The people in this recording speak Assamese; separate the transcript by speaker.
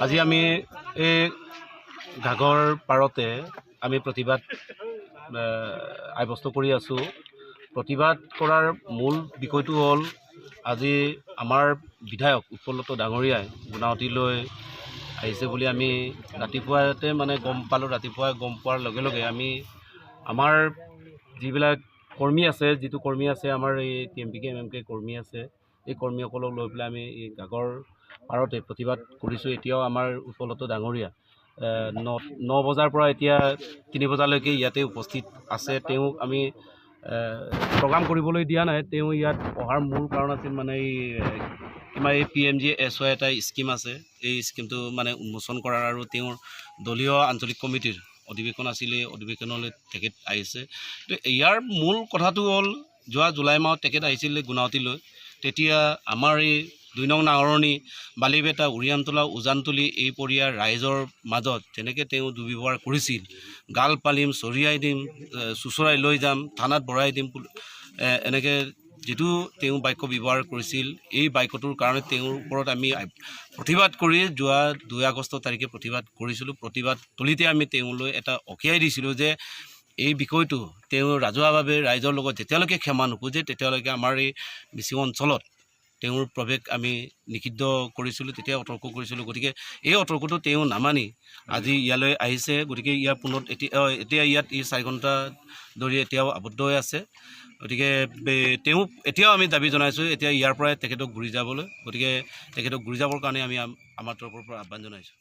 Speaker 1: আজি আমি এই ঘাগৰ পাৰতে আমি প্ৰতিবাদ আৱস্ত কৰি আছোঁ। প্ৰতিবাদ কৰাৰ মূল বিষয়টো হ'ল আজি আমাৰ বিধায়ক উৎপলদত্ত ডাঙৰীয়াই গুণাৱতীলৈ আহিছে বুলি আমি ৰাতিপুৱাতে মানে গম পালোঁ। ৰাতিপুৱাই গম পোৱাৰ লগে লগে আমি আমাৰ যিবিলাক কৰ্মী আছে, যিটো কৰ্মী আছে আমাৰ এই TMPK MMK কৰ্মী আছে, এই কৰ্মীসকলক লৈ পেলাই আমি এই ঘাগৰ পাৰতে প্ৰতিবাদ কৰিছোঁ। এতিয়াও আমাৰ উৎপলদত্ত ডাঙৰীয়া 9 বজাৰ পৰা এতিয়া 3 বজালৈকে ইয়াতে উপস্থিত আছে। তেওঁক আমি প্ৰগ্ৰাম কৰিবলৈ দিয়া নাই। তেওঁ ইয়াত অহাৰ মূল কাৰণ আছিল মানে এই PMGSY এটা স্কিম আছে, এই স্কিমটো মানে উন্মোচন কৰাৰ আৰু তেওঁৰ দলীয় আঞ্চলিক কমিটিৰ অধিৱেশন আছিলে, অধিৱেশনলৈ তেখেত আহিছে। তো ইয়াৰ মূল কথাটো হ'ল যোৱা জুলাই মাহত তেখেত আহিছিলে গুণাৱতীলৈ। তেতিয়া আমাৰ এই 2 নং নাঙৰণি, বালিবেটা, উৰিয়ানতলা, উজানতলি এই পৰিয়াৰ ৰাইজৰ মাজত যেনেকৈ তেওঁ দুৰ্ব্যৱহাৰ কৰিছিল, গাল পালিম, চৰিয়াই দিম, চুচৰাই লৈ যাম, থানাত ভৰাই দিম, এনেকৈ যিটো তেওঁ বাক্য ব্যৱহাৰ কৰিছিল, এই বাক্যটোৰ কাৰণে তেওঁৰ ওপৰত আমি প্ৰতিবাদ কৰি যোৱা 2 আগষ্ট তাৰিখে প্ৰতিবাদ কৰিছিলোঁ। প্ৰতিবাদ তুলিতে আমি তেওঁলৈ এটা অকিয়াই দিছিলোঁ যে এই বিষয়টো তেওঁ ৰাজহুৱাভাৱে ৰাইজৰ লগত যেতিয়ালৈকে ক্ষমা নোখোজে তেতিয়ালৈকে আমাৰ এই মিচিং অঞ্চলত তেওঁৰ প্ৰৱেশ আমি নিষিদ্ধ কৰিছিলোঁ, তেতিয়া অতৰ্ক কৰিছিলোঁ। গতিকে এই অতৰ্কটো তেওঁ নামানি আজি ইয়ালৈ আহিছে। গতিকে ইয়াৰ পুনত এতিয়া ইয়াত 4 ঘণ্টা ধৰি এতিয়াও আবদ্ধ হৈ আছে। গতিকে তেওঁ এতিয়াও আমি দাবী জনাইছোঁ এতিয়া ইয়াৰ পৰাই তেখেতক ঘূৰি যাবলৈ। গতিকে তেখেতক ঘূৰি যাবৰ কাৰণে আমি আমাৰ তৰফৰ পৰা আহ্বান জনাইছোঁ।